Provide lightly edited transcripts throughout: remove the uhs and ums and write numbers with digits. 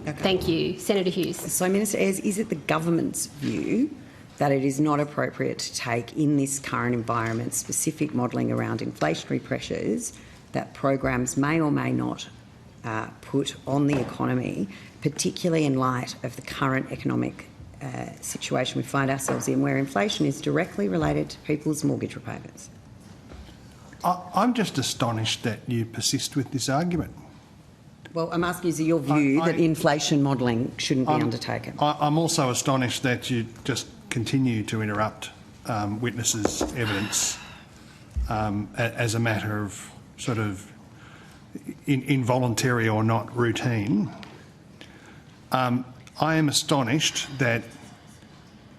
Okay. Thank you. Senator Hughes. So, Minister Ayres, is it the government's view that it is not appropriate to take in this current environment specific modelling around inflationary pressures that programs may or may not put on the economy, particularly in light of the current economic situation we find ourselves in, where inflation is directly related to people's mortgage repayments? I'm just astonished that you persist with this argument. Well, I'm asking, is it your view that inflation modelling shouldn't be undertaken? I'm also astonished that you just continue to interrupt witnesses' evidence as a matter of sort of involuntary or not routine. I am astonished that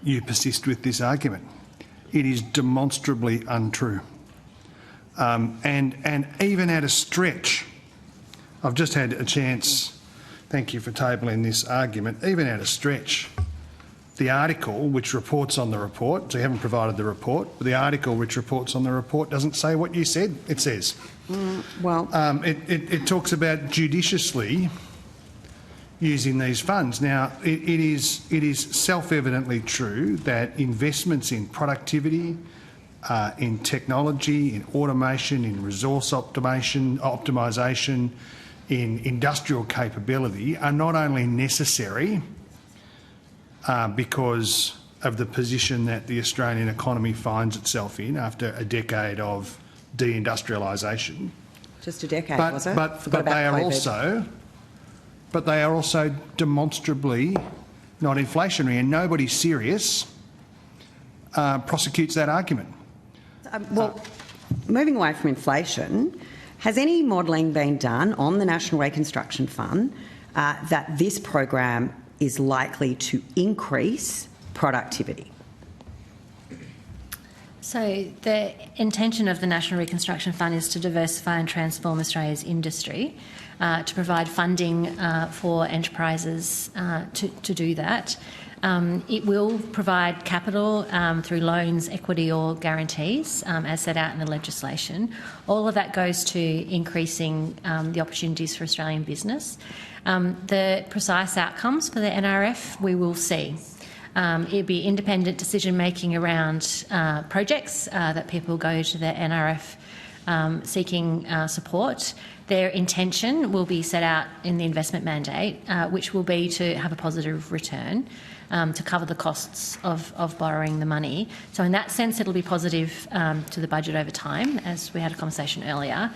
you persist with this argument. It is demonstrably untrue. And even at a stretch, I've just had a chance, thank you for tabling this argument, even at a stretch, the article which reports on the report, so you haven't provided the report, but the article which reports on the report doesn't say what you said it says. It talks about judiciously using these funds. Now, it is self-evidently true that investments in productivity, in technology, in automation, in resource optimisation, in industrial capability are not only necessary because of the position that the Australian economy finds itself in after a decade of deindustrialisation. Just a decade, was it? But they are also demonstrably not inflationary, and nobody serious prosecutes that argument. Well, moving away from inflation, has any modelling been done on the National Reconstruction Fund that this program is likely to increase productivity? So the intention of the National Reconstruction Fund is to diversify and transform Australia's industry, to provide funding for enterprises to do that. It will provide capital through loans, equity or guarantees, as set out in the legislation. All of that goes to increasing the opportunities for Australian business. The precise outcomes for the NRF we will see. It'll be independent decision-making around projects that people go to the NRF seeking support. Their intention will be set out in the investment mandate, which will be to have a positive return to cover the costs of borrowing the money. So in that sense, it'll be positive to the budget over time, as we had a conversation earlier.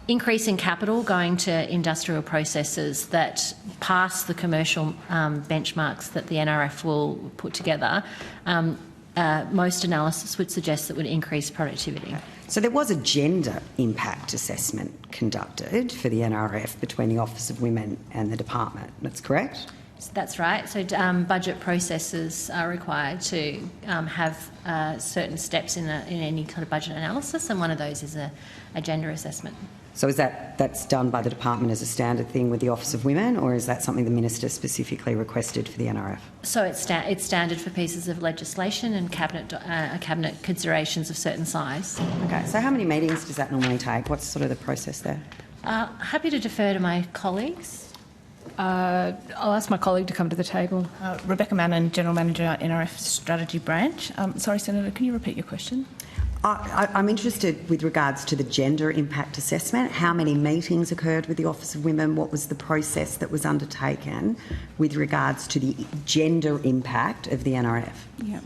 Increasing capital going to industrial processes that pass the commercial benchmarks that the NRF will put together, most analysis would suggest that would increase productivity. So there was a gender impact assessment conducted for the NRF between the Office of Women and the department. That's correct? That's right. So budget processes are required to have certain steps in any kind of budget analysis, and one of those is a gender assessment. So is that's done by the department as a standard thing with the Office of Women, or is that something the minister specifically requested for the NRF? So it's standard for pieces of legislation and cabinet considerations of certain size. Okay. So how many meetings does that normally take? What's sort of the process there? Happy to defer to my colleagues. I'll ask my colleague to come to the table. Rebecca Mannon, General Manager, NRF Strategy Branch. Sorry, Senator, can you repeat your question? I'm interested with regards to the gender impact assessment. How many meetings occurred with the Office of Women? What was the process that was undertaken with regards to the gender impact of the NRF? Yeah.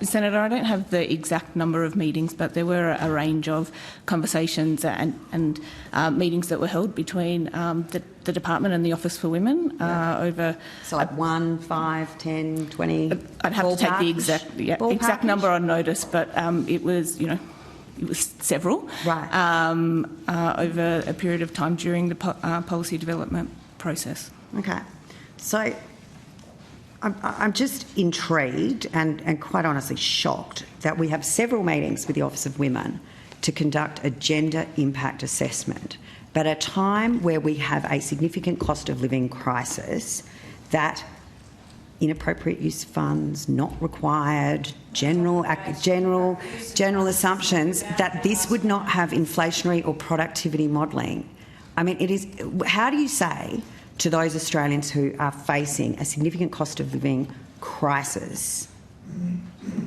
Senator, I don't have the exact number of meetings, but there were a range of conversations and meetings that were held between the department and the Office for Women over... So like 1, 5, 10, 20... I'd have to take the exact number on notice, but it was, it was several over a period of time during the policy development process. Okay. So I'm just intrigued and quite honestly shocked that we have several meetings with the Office of Women to conduct a gender impact assessment, but at a time where we have a significant cost of living crisis, that inappropriate use of funds, not required, general assumptions that this would not have inflationary or productivity modelling. I mean, it is. How do you say to those Australians who are facing a significant cost of living crisis,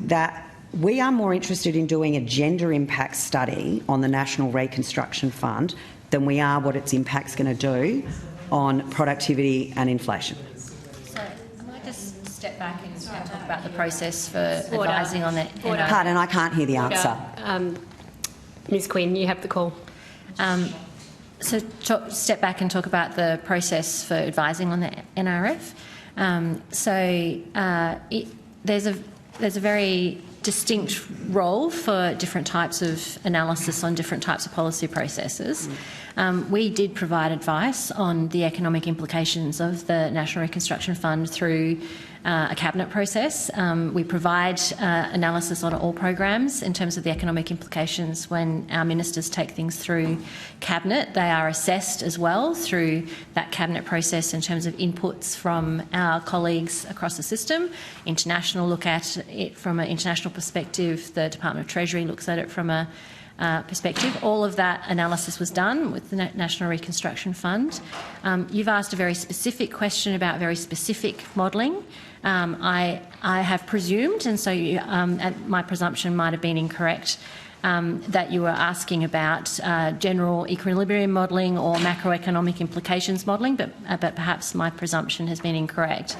that we are more interested in doing a gender impact study on the National Reconstruction Fund than we are what its impact's going to do on productivity and inflation. So I might just step back and talk about the process for advising on that. Pardon, I can't hear the answer. Ms Quinn, you have the call. So step back and talk about the process for advising on the NRF. There's a very distinct role for different types of analysis on different types of policy processes. We did provide advice on the economic implications of the National Reconstruction Fund through a cabinet process. We provide analysis on all programs in terms of the economic implications when our ministers take things through cabinet. They are assessed as well through that cabinet process in terms of inputs from our colleagues across the system. International look at it from an international perspective. The Department of Treasury looks at it from a perspective. All of that analysis was done with the National Reconstruction Fund. You've asked a very specific question about very specific modelling. I have presumed, and so my presumption might have been incorrect, that you were asking about general equilibrium modelling or macroeconomic implications modelling, but perhaps my presumption has been incorrect.